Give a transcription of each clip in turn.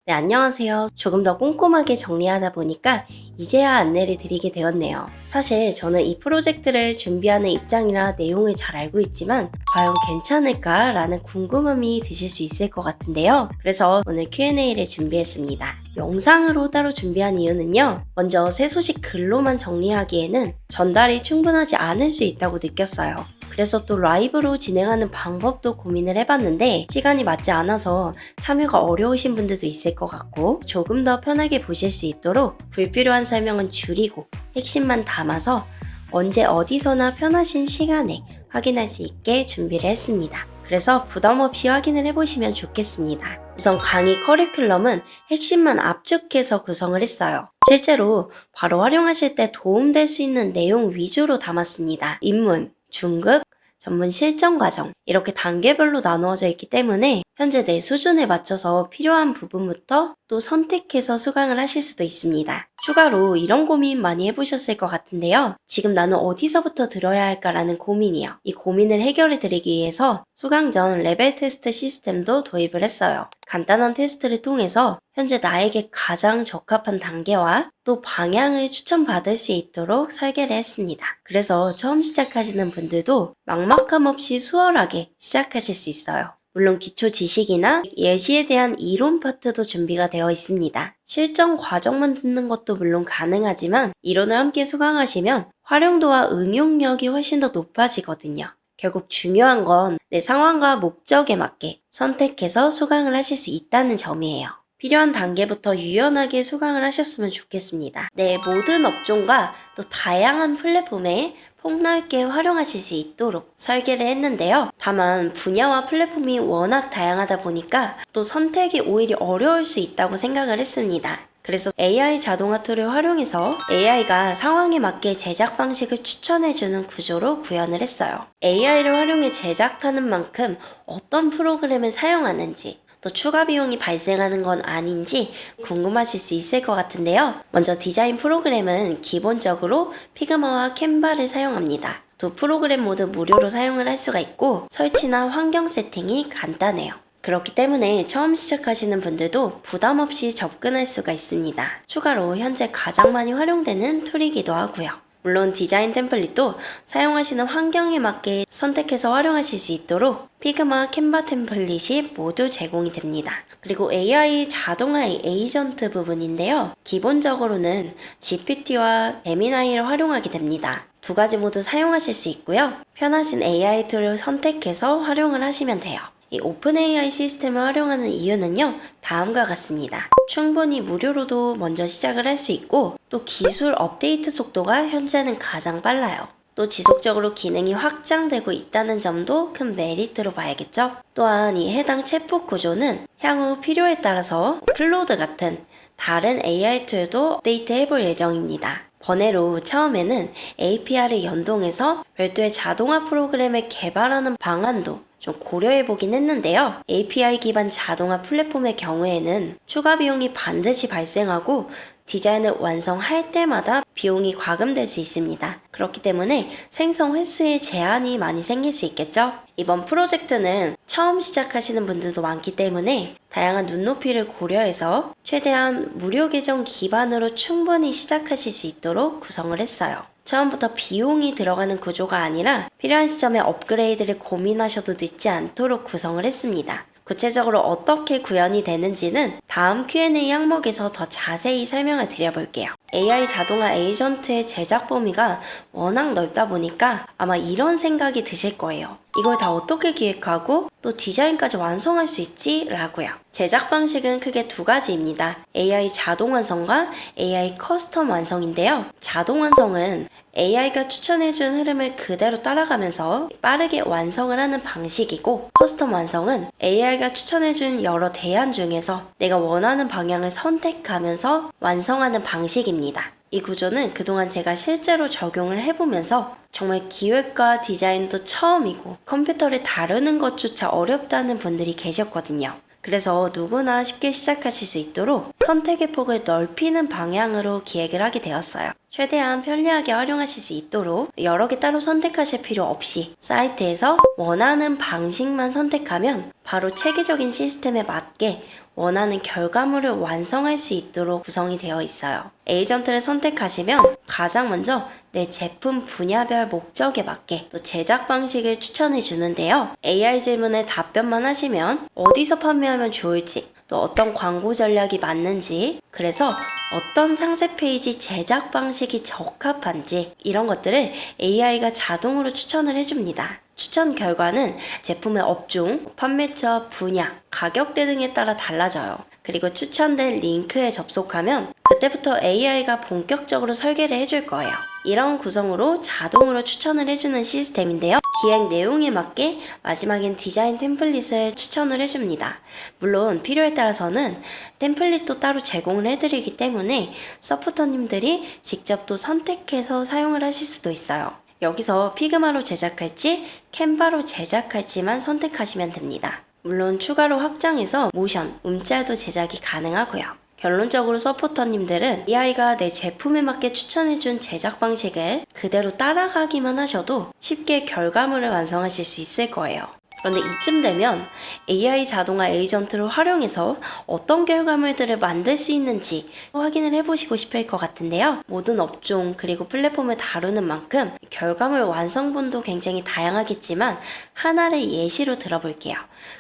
네, 안녕하세요. 조금 더 꼼꼼하게 정리하다 보니까 이제야 안내를 드리게 되었네요. 사실 저는 이 프로젝트를 준비하는 입장이라 내용을 잘 알고 있지만 과연 괜찮을까? 라는 궁금함이 드실 수 있을 것 같은데요. 그래서 오늘 Q&A를 준비했습니다. 영상으로 따로 준비한 이유는요. 먼저 새 소식 글로만 정리하기에는 전달이 충분하지 않을 수 있다고 느꼈어요. 그래서 또 라이브로 진행하는 방법도 고민을 해봤는데 시간이 맞지 않아서 참여가 어려우신 분들도 있을 것 같고 조금 더 편하게 보실 수 있도록 불필요한 설명은 줄이고 핵심만 담아서 언제 어디서나 편하신 시간에 확인할 수 있게 준비를 했습니다. 그래서 부담 없이 확인을 해보시면 좋겠습니다. 우선 강의 커리큘럼은 핵심만 압축해서 구성을 했어요. 실제로 바로 활용하실 때 도움될 수 있는 내용 위주로 담았습니다. 입문, 중급, 전문 실전 과정 이렇게 단계별로 나누어져 있기 때문에 현재 내 수준에 맞춰서 필요한 부분부터 또 선택해서 수강을 하실 수도 있습니다. 추가로 이런 고민 많이 해보셨을 것 같은데요. 지금 나는 어디서부터 들어야 할까라는 고민이요. 이 고민을 해결해 드리기 위해서 수강 전 레벨 테스트 시스템도 도입을 했어요. 간단한 테스트를 통해서 현재 나에게 가장 적합한 단계와 또 방향을 추천받을 수 있도록 설계를 했습니다. 그래서 처음 시작하시는 분들도 막막함 없이 수월하게 시작하실 수 있어요. 물론 기초 지식이나 예시에 대한 이론 파트도 준비가 되어 있습니다. 실전 과정만 듣는 것도 물론 가능하지만 이론을 함께 수강하시면 활용도와 응용력이 훨씬 더 높아지거든요. 결국 중요한 건 내 상황과 목적에 맞게 선택해서 수강을 하실 수 있다는 점이에요. 필요한 단계부터 유연하게 수강을 하셨으면 좋겠습니다. 내 모든 업종과 또 다양한 플랫폼에 폭넓게 활용하실 수 있도록 설계를 했는데요. 다만 분야와 플랫폼이 워낙 다양하다 보니까 또 선택이 오히려 어려울 수 있다고 생각을 했습니다. 그래서 AI 자동화 툴을 활용해서 AI가 상황에 맞게 제작 방식을 추천해주는 구조로 구현을 했어요. AI를 활용해 제작하는 만큼 어떤 프로그램을 사용하는지 또 추가 비용이 발생하는 건 아닌지 궁금하실 수 있을 것 같은데요. 먼저 디자인 프로그램은 기본적으로 피그마와 캔바를 사용합니다. 두 프로그램 모두 무료로 사용을 할 수가 있고 설치나 환경 세팅이 간단해요. 그렇기 때문에 처음 시작하시는 분들도 부담 없이 접근할 수가 있습니다. 추가로 현재 가장 많이 활용되는 툴이기도 하고요. 물론 디자인 템플릿도 사용하시는 환경에 맞게 선택해서 활용하실 수 있도록 피그마, 캔바 템플릿이 모두 제공이 됩니다. 그리고 AI 자동화의 에이전트 부분인데요. 기본적으로는 GPT와 제미나이를 활용하게 됩니다. 두 가지 모두 사용하실 수 있고요. 편하신 AI 툴을 선택해서 활용을 하시면 돼요. 이 오픈 AI 시스템을 활용하는 이유는요, 다음과 같습니다. 충분히 무료로도 먼저 시작을 할 수 있고, 또 기술 업데이트 속도가 현재는 가장 빨라요. 또 지속적으로 기능이 확장되고 있다는 점도 큰 메리트로 봐야겠죠? 또한 이 해당 챗봇 구조는 향후 필요에 따라서 클로드 같은 다른 AI 툴도 업데이트 해볼 예정입니다. 번외로 처음에는 API를 연동해서 별도의 자동화 프로그램을 개발하는 방안도 좀 고려해보긴 했는데요. API 기반 자동화 플랫폼의 경우에는 추가 비용이 반드시 발생하고 디자인을 완성할 때마다 비용이 과금될 수 있습니다. 그렇기 때문에 생성 횟수에 제한이 많이 생길 수 있겠죠? 이번 프로젝트는 처음 시작하시는 분들도 많기 때문에 다양한 눈높이를 고려해서 최대한 무료 계정 기반으로 충분히 시작하실 수 있도록 구성을 했어요. 처음부터 비용이 들어가는 구조가 아니라 필요한 시점에 업그레이드를 고민하셔도 늦지 않도록 구성을 했습니다. 구체적으로 어떻게 구현이 되는지는 다음 Q&A 항목에서 더 자세히 설명을 드려볼게요. AI 자동화 에이전트의 제작 범위가 워낙 넓다 보니까 아마 이런 생각이 드실 거예요. 이걸 다 어떻게 기획하고 또 디자인까지 완성할 수 있지? 라고요. 제작 방식은 크게 두 가지입니다. AI 자동 완성과 AI 커스텀 완성인데요. 자동 완성은 AI가 추천해준 흐름을 그대로 따라가면서 빠르게 완성을 하는 방식이고, 커스텀 완성은 AI가 추천해준 여러 대안 중에서 내가 원하는 방향을 선택하면서 완성하는 방식입니다. 이 구조는 그동안 제가 실제로 적용을 해보면서 정말 기획과 디자인도 처음이고 컴퓨터를 다루는 것조차 어렵다는 분들이 계셨거든요. 그래서 누구나 쉽게 시작하실 수 있도록 선택의 폭을 넓히는 방향으로 기획을 하게 되었어요. 최대한 편리하게 활용하실 수 있도록 여러 개 따로 선택하실 필요 없이 사이트에서 원하는 방식만 선택하면 바로 체계적인 시스템에 맞게 원하는 결과물을 완성할 수 있도록 구성이 되어 있어요. 에이전트를 선택하시면 가장 먼저 내 제품 분야별 목적에 맞게 또 제작 방식을 추천해 주는데요. AI 질문에 답변만 하시면 어디서 판매하면 좋을지, 또 어떤 광고 전략이 맞는지, 그래서 어떤 상세 페이지 제작 방식이 적합한지 이런 것들을 AI가 자동으로 추천을 해줍니다. 추천 결과는 제품의 업종, 판매처, 분야, 가격대 등에 따라 달라져요. 그리고 추천된 링크에 접속하면 그때부터 AI가 본격적으로 설계를 해줄 거예요. 이런 구성으로 자동으로 추천을 해주는 시스템인데요. 기획 내용에 맞게 마지막엔 디자인 템플릿을 추천을 해줍니다. 물론 필요에 따라서는 템플릿도 따로 제공을 해드리기 때문에 서포터님들이 직접 또 선택해서 사용을 하실 수도 있어요. 여기서 피그마로 제작할지 캔바로 제작할지만 선택하시면 됩니다. 물론 추가로 확장해서 모션, 움짤도 제작이 가능하고요. 결론적으로 서포터님들은 AI가 내 제품에 맞게 추천해준 제작 방식을 그대로 따라가기만 하셔도 쉽게 결과물을 완성하실 수 있을 거예요. 그런데 이쯤 되면 AI 자동화 에이전트를 활용해서 어떤 결과물들을 만들 수 있는지 확인을 해보시고 싶을 것 같은데요. 모든 업종 그리고 플랫폼을 다루는 만큼 결과물 완성본도 굉장히 다양하겠지만 하나를 예시로 들어볼게요.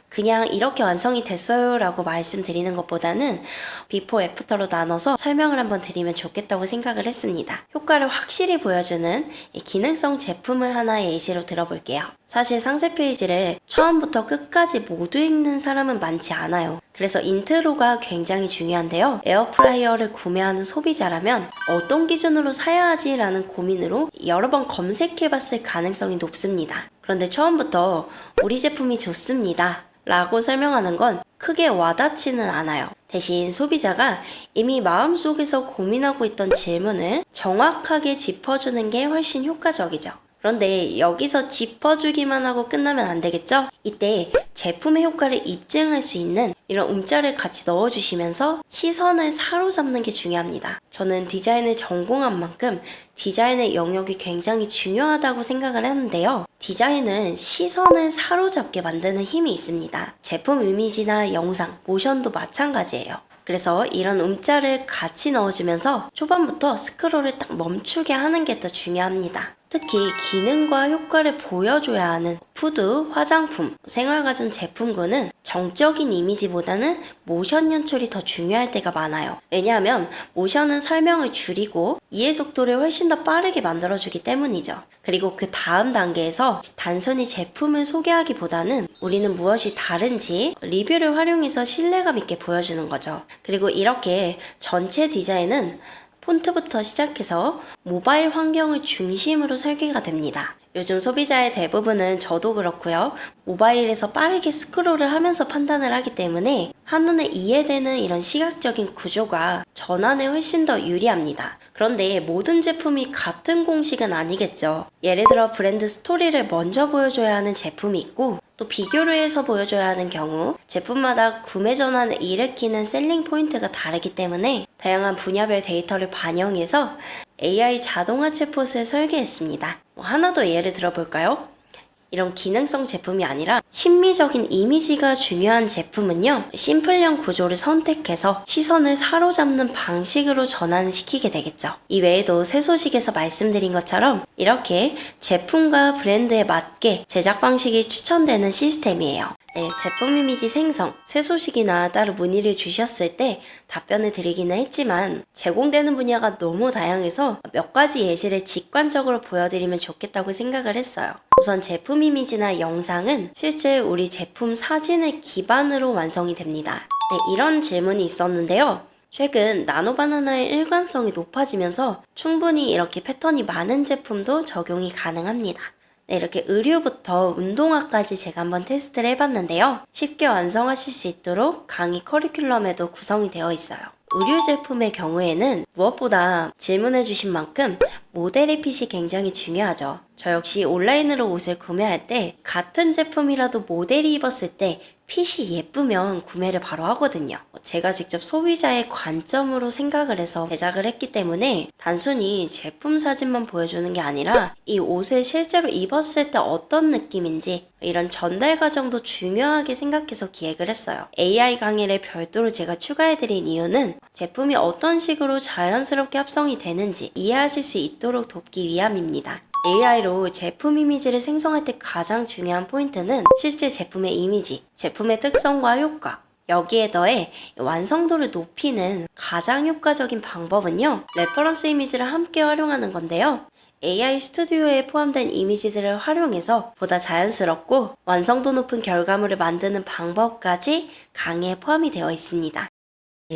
그냥 이렇게 완성이 됐어요 라고 말씀드리는 것보다는 비포 애프터로 나눠서 설명을 한번 드리면 좋겠다고 생각을 했습니다. 효과를 확실히 보여주는 이 기능성 제품을 하나 예시로 들어볼게요. 사실 상세 페이지를 처음부터 끝까지 모두 읽는 사람은 많지 않아요. 그래서 인트로가 굉장히 중요한데요. 에어프라이어를 구매하는 소비자라면 어떤 기준으로 사야 하지 라는 고민으로 여러 번 검색해 봤을 가능성이 높습니다. 그런데 처음부터 우리 제품이 좋습니다 라고 설명하는 건 크게 와닿지는 않아요. 대신 소비자가 이미 마음속에서 고민하고 있던 질문을 정확하게 짚어주는 게 훨씬 효과적이죠. 그런데 여기서 짚어주기만 하고 끝나면 안 되겠죠? 이때 제품의 효과를 입증할 수 있는 이런 움짤을 같이 넣어주시면서 시선을 사로잡는 게 중요합니다. 저는 디자인을 전공한 만큼 디자인의 영역이 굉장히 중요하다고 생각을 하는데요. 디자인은 시선을 사로잡게 만드는 힘이 있습니다. 제품 이미지나 영상, 모션도 마찬가지예요. 그래서 이런 움짤을 같이 넣어주면서 초반부터 스크롤을 딱 멈추게 하는 게 더 중요합니다. 특히 기능과 효과를 보여줘야 하는 푸드, 화장품, 생활가전 제품군은 정적인 이미지보다는 모션 연출이 더 중요할 때가 많아요. 왜냐하면 모션은 설명을 줄이고 이해 속도를 훨씬 더 빠르게 만들어주기 때문이죠. 그리고 그 다음 단계에서 단순히 제품을 소개하기보다는 우리는 무엇이 다른지 리뷰를 활용해서 신뢰감 있게 보여주는 거죠. 그리고 이렇게 전체 디자인은 폰트부터 시작해서 모바일 환경을 중심으로 설계가 됩니다. 요즘 소비자의 대부분은 저도 그렇고요. 모바일에서 빠르게 스크롤을 하면서 판단을 하기 때문에 한눈에 이해되는 이런 시각적인 구조가 전환에 훨씬 더 유리합니다. 그런데 모든 제품이 같은 공식은 아니겠죠. 예를 들어 브랜드 스토리를 먼저 보여줘야 하는 제품이 있고 또 비교를 해서 보여줘야 하는 경우 제품마다 구매 전환을 일으키는 셀링 포인트가 다르기 때문에 다양한 분야별 데이터를 반영해서 AI 자동화 챗봇을 설계했습니다. 하나 더 예를 들어볼까요? 이런 기능성 제품이 아니라 심미적인 이미지가 중요한 제품은요, 심플형 구조를 선택해서 시선을 사로잡는 방식으로 전환을 시키게 되겠죠. 이 외에도 새 소식에서 말씀드린 것처럼 이렇게 제품과 브랜드에 맞게 제작 방식이 추천되는 시스템이에요. 네, 제품 이미지 생성, 새 소식이나 따로 문의를 주셨을 때 답변을 드리기는 했지만 제공되는 분야가 너무 다양해서 몇 가지 예시를 직관적으로 보여드리면 좋겠다고 생각을 했어요. 우선 제품 이미지나 영상은 실제 우리 제품 사진을 기반으로 완성이 됩니다. 네, 이런 질문이 있었는데요. 최근 나노바나나의 일관성이 높아지면서 충분히 이렇게 패턴이 많은 제품도 적용이 가능합니다. 네, 이렇게 의류부터 운동화까지 제가 한번 테스트를 해봤는데요. 쉽게 완성하실 수 있도록 강의 커리큘럼에도 구성이 되어 있어요. 의류 제품의 경우에는 무엇보다 질문해주신 만큼 모델의 핏이 굉장히 중요하죠. 저 역시 온라인으로 옷을 구매할 때 같은 제품이라도 모델이 입었을 때 핏이 예쁘면 구매를 바로 하거든요. 제가 직접 소비자의 관점으로 생각을 해서 제작을 했기 때문에 단순히 제품 사진만 보여주는 게 아니라 이 옷을 실제로 입었을 때 어떤 느낌인지 이런 전달 과정도 중요하게 생각해서 기획을 했어요. AI 강의를 별도로 제가 추가해드린 이유는 제품이 어떤 식으로 자연스럽게 합성이 되는지 이해하실 수 있도록 돕기 위함입니다. AI로 제품 이미지를 생성할 때 가장 중요한 포인트는 실제 제품의 이미지, 제품의 특성과 효과, 여기에 더해 완성도를 높이는 가장 효과적인 방법은요, 레퍼런스 이미지를 함께 활용하는 건데요. AI 스튜디오에 포함된 이미지들을 활용해서 보다 자연스럽고 완성도 높은 결과물을 만드는 방법까지 강의에 포함이 되어 있습니다.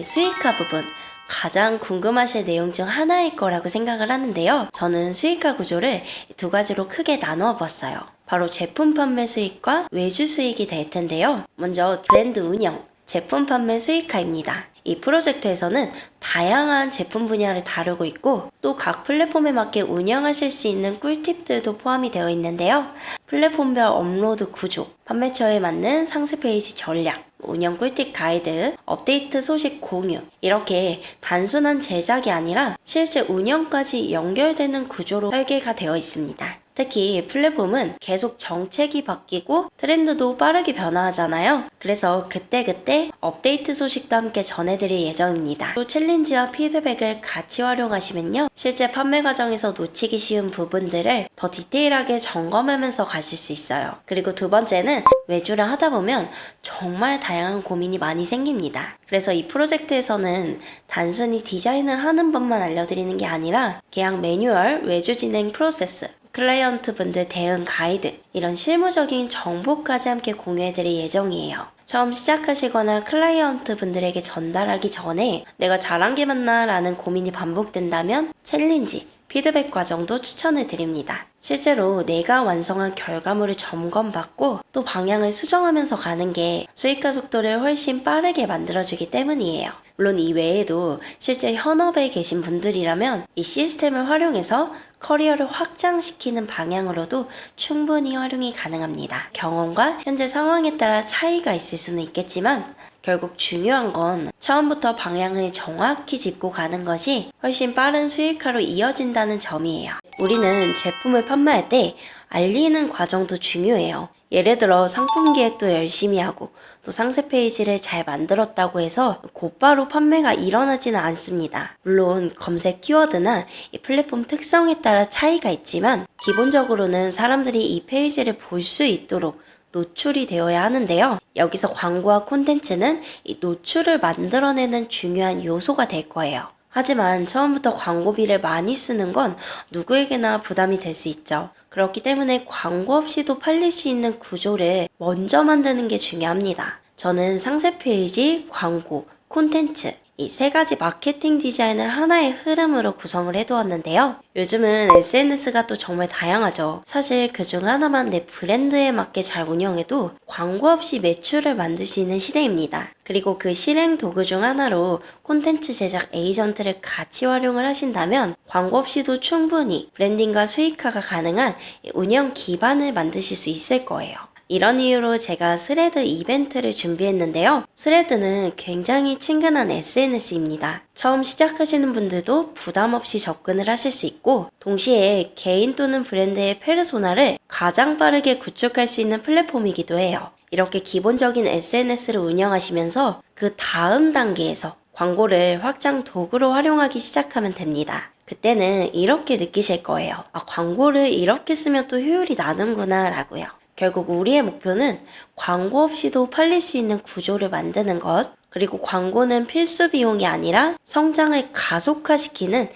수익화 부분. 가장 궁금하실 내용 중 하나일 거라고 생각을 하는데요. 저는 수익화 구조를 두 가지로 크게 나누어 봤어요. 바로 제품 판매 수익과 외주 수익이 될 텐데요. 먼저 브랜드 운영, 제품 판매 수익화입니다. 이 프로젝트에서는 다양한 제품 분야를 다루고 있고 또 각 플랫폼에 맞게 운영하실 수 있는 꿀팁들도 포함이 되어 있는데요. 플랫폼별 업로드 구조, 판매처에 맞는 상세 페이지 전략, 운영 꿀팁 가이드, 업데이트 소식 공유 이렇게 단순한 제작이 아니라 실제 운영까지 연결되는 구조로 설계가 되어 있습니다. 특히 플랫폼은 계속 정책이 바뀌고 트렌드도 빠르게 변화하잖아요. 그래서 그때그때 업데이트 소식도 함께 전해드릴 예정입니다. 또 챌린지와 피드백을 같이 활용하시면요. 실제 판매 과정에서 놓치기 쉬운 부분들을 더 디테일하게 점검하면서 가실 수 있어요. 그리고 두 번째는 외주를 하다 보면 정말 다양한 고민이 많이 생깁니다. 그래서 이 프로젝트에서는 단순히 디자인을 하는 법만 알려드리는 게 아니라 계약 매뉴얼, 외주 진행 프로세스, 클라이언트 분들 대응 가이드 이런 실무적인 정보까지 함께 공유해드릴 예정이에요. 처음 시작하시거나 클라이언트 분들에게 전달하기 전에 내가 잘한 게 맞나 라는 고민이 반복된다면 챌린지, 피드백 과정도 추천해 드립니다. 실제로 내가 완성한 결과물을 점검받고 또 방향을 수정하면서 가는 게 수익화 속도를 훨씬 빠르게 만들어주기 때문이에요. 물론 이 외에도 실제 현업에 계신 분들이라면 이 시스템을 활용해서 커리어를 확장시키는 방향으로도 충분히 활용이 가능합니다. 경험과 현재 상황에 따라 차이가 있을 수는 있겠지만 결국 중요한 건 처음부터 방향을 정확히 짚고 가는 것이 훨씬 빠른 수익화로 이어진다는 점이에요. 우리는 제품을 판매할 때 알리는 과정도 중요해요. 예를 들어 상품 기획도 열심히 하고 또 상세 페이지를 잘 만들었다고 해서 곧바로 판매가 일어나지는 않습니다. 물론 검색 키워드나 이 플랫폼 특성에 따라 차이가 있지만 기본적으로는 사람들이 이 페이지를 볼 수 있도록 노출이 되어야 하는데요. 여기서 광고와 콘텐츠는 이 노출을 만들어내는 중요한 요소가 될 거예요. 하지만 처음부터 광고비를 많이 쓰는 건 누구에게나 부담이 될 수 있죠. 그렇기 때문에 광고 없이도 팔릴 수 있는 구조를 먼저 만드는 게 중요합니다. 저는 상세 페이지, 광고, 콘텐츠 이 세 가지 마케팅 디자인을 하나의 흐름으로 구성을 해두었는데요. 요즘은 SNS가 또 정말 다양하죠. 사실 그중 하나만 내 브랜드에 맞게 잘 운영해도 광고 없이 매출을 만들 수 있는 시대입니다. 그리고 그 실행 도구 중 하나로 콘텐츠 제작 에이전트를 같이 활용을 하신다면 광고 없이도 충분히 브랜딩과 수익화가 가능한 운영 기반을 만드실 수 있을 거예요. 이런 이유로 제가 스레드 이벤트를 준비했는데요. 스레드는 굉장히 친근한 SNS입니다. 처음 시작하시는 분들도 부담 없이 접근을 하실 수 있고 동시에 개인 또는 브랜드의 페르소나를 가장 빠르게 구축할 수 있는 플랫폼이기도 해요. 이렇게 기본적인 SNS를 운영하시면서 그 다음 단계에서 광고를 확장 도구로 활용하기 시작하면 됩니다. 그때는 이렇게 느끼실 거예요. 광고를 이렇게 쓰면 또 효율이 나는구나 라고요. 결국 우리의 목표는 광고 없이도 팔릴 수 있는 구조를 만드는 것, 그리고 광고는 필수 비용이 아니라 성장을 가속화시키는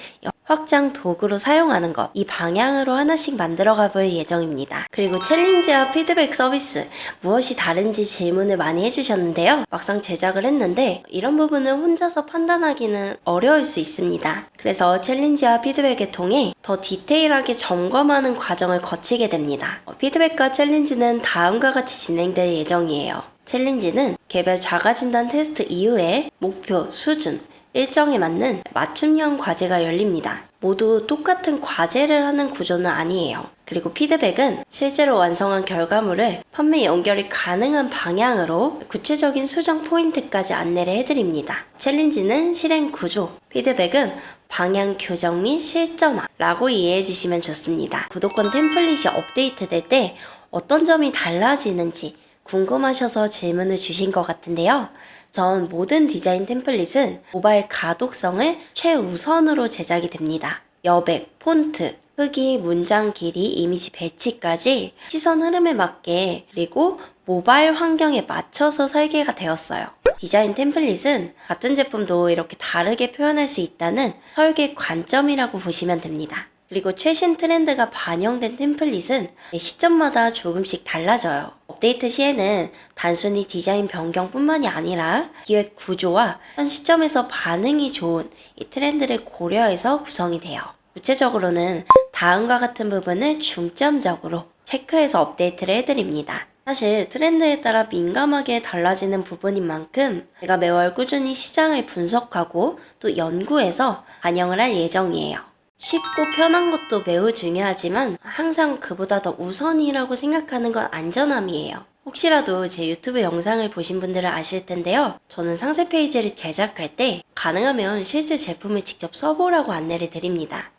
확장 도구로 사용하는 것, 이 방향으로 하나씩 만들어가 볼 예정입니다. 그리고 챌린지와 피드백 서비스, 무엇이 다른지 질문을 많이 해주셨는데요. 막상 제작을 했는데 이런 부분은 혼자서 판단하기는 어려울 수 있습니다. 그래서 챌린지와 피드백을 통해 더 디테일하게 점검하는 과정을 거치게 됩니다. 피드백과 챌린지는 다음과 같이 진행될 예정이에요. 챌린지는 개별 자가진단 테스트 이후에 목표, 수준, 일정에 맞는 맞춤형 과제가 열립니다. 모두 똑같은 과제를 하는 구조는 아니에요. 그리고 피드백은 실제로 완성한 결과물을 판매 연결이 가능한 방향으로 구체적인 수정 포인트까지 안내를 해드립니다. 챌린지는 실행 구조, 피드백은 방향 교정 및 실전화라고 이해해 주시면 좋습니다. 구독권 템플릿이 업데이트될 때 어떤 점이 달라지는지 궁금하셔서 질문을 주신 것 같은데요. 전 모든 디자인 템플릿은 모바일 가독성을 최우선으로 제작이 됩니다. 여백, 폰트, 크기, 문장 길이, 이미지 배치까지 시선 흐름에 맞게 그리고 모바일 환경에 맞춰서 설계가 되었어요. 디자인 템플릿은 같은 제품도 이렇게 다르게 표현할 수 있다는 설계 관점이라고 보시면 됩니다. 그리고 최신 트렌드가 반영된 템플릿은 시점마다 조금씩 달라져요. 업데이트 시에는 단순히 디자인 변경뿐만이 아니라 기획 구조와 현 시점에서 반응이 좋은 이 트렌드를 고려해서 구성이 돼요. 구체적으로는 다음과 같은 부분을 중점적으로 체크해서 업데이트를 해드립니다. 사실 트렌드에 따라 민감하게 달라지는 부분인 만큼 제가 매월 꾸준히 시장을 분석하고 또 연구해서 반영을 할 예정이에요. 쉽고 편한 것도 매우 중요하지만 항상 그보다 더 우선이라고 생각하는 건 안전함이에요. 혹시라도 제 유튜브 영상을 보신 분들은 아실 텐데요. 저는 상세 페이지를 제작할 때 가능하면 실제 제품을 직접 써보라고 안내를 드립니다.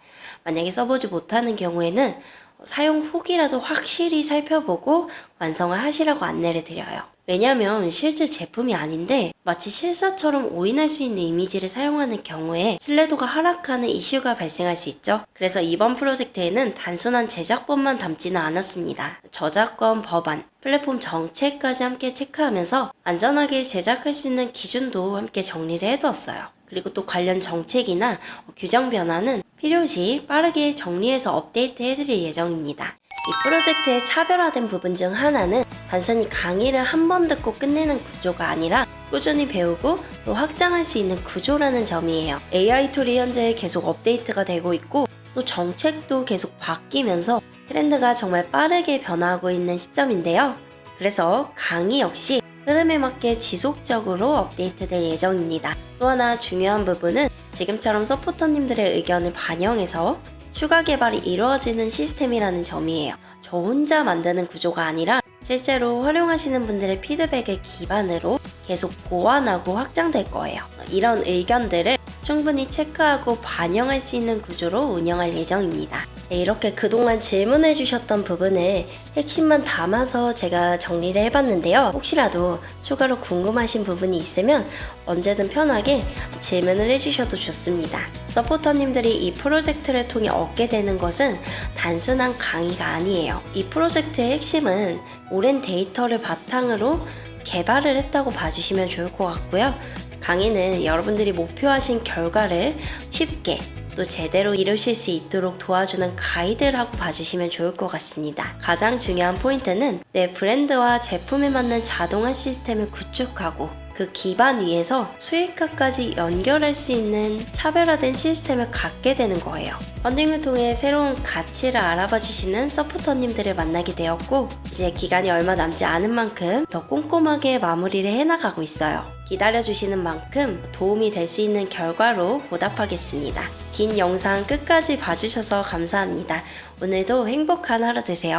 만약에 써보지 못하는 경우에는 사용 후기라도 확실히 살펴보고 완성을 하시라고 안내를 드려요. 왜냐하면 실제 제품이 아닌데 마치 실사처럼 오인할 수 있는 이미지를 사용하는 경우에 신뢰도가 하락하는 이슈가 발생할 수 있죠. 그래서 이번 프로젝트에는 단순한 제작법만 담지는 않았습니다. 저작권, 법안, 플랫폼 정책까지 함께 체크하면서 안전하게 제작할 수 있는 기준도 함께 정리를 해두었어요. 그리고 또 관련 정책이나 규정 변화는 필요시 빠르게 정리해서 업데이트 해드릴 예정입니다. 이 프로젝트의 차별화된 부분 중 하나는 단순히 강의를 한 번 듣고 끝내는 구조가 아니라 꾸준히 배우고 또 확장할 수 있는 구조라는 점이에요. AI 툴이 현재 계속 업데이트가 되고 있고 또 정책도 계속 바뀌면서 트렌드가 정말 빠르게 변화하고 있는 시점인데요. 그래서 강의 역시 흐름에 맞게 지속적으로 업데이트될 예정입니다. 또 하나 중요한 부분은 지금처럼 서포터님들의 의견을 반영해서 추가 개발이 이루어지는 시스템이라는 점이에요. 저 혼자 만드는 구조가 아니라 실제로 활용하시는 분들의 피드백을 기반으로 계속 보완하고 확장될 거예요. 이런 의견들을 충분히 체크하고 반영할 수 있는 구조로 운영할 예정입니다. 네, 이렇게 그동안 질문해 주셨던 부분을 핵심만 담아서 제가 정리를 해봤는데요. 혹시라도 추가로 궁금하신 부분이 있으면 언제든 편하게 질문을 해주셔도 좋습니다. 서포터님들이 이 프로젝트를 통해 얻게 되는 것은 단순한 강의가 아니에요. 이 프로젝트의 핵심은 오랜 데이터를 바탕으로 개발을 했다고 봐주시면 좋을 것 같고요. 강의는 여러분들이 목표하신 결과를 쉽게 또 제대로 이루실 수 있도록 도와주는 가이드라고 봐주시면 좋을 것 같습니다. 가장 중요한 포인트는 내 브랜드와 제품에 맞는 자동화 시스템을 구축하고 그 기반 위에서 수익화까지 연결할 수 있는 차별화된 시스템을 갖게 되는 거예요. 펀딩을 통해 새로운 가치를 알아봐 주시는 서포터님들을 만나게 되었고 이제 기간이 얼마 남지 않은 만큼 더 꼼꼼하게 마무리를 해나가고 있어요. 기다려주시는 만큼 도움이 될 수 있는 결과로 보답하겠습니다. 긴 영상 끝까지 봐주셔서 감사합니다. 오늘도 행복한 하루 되세요.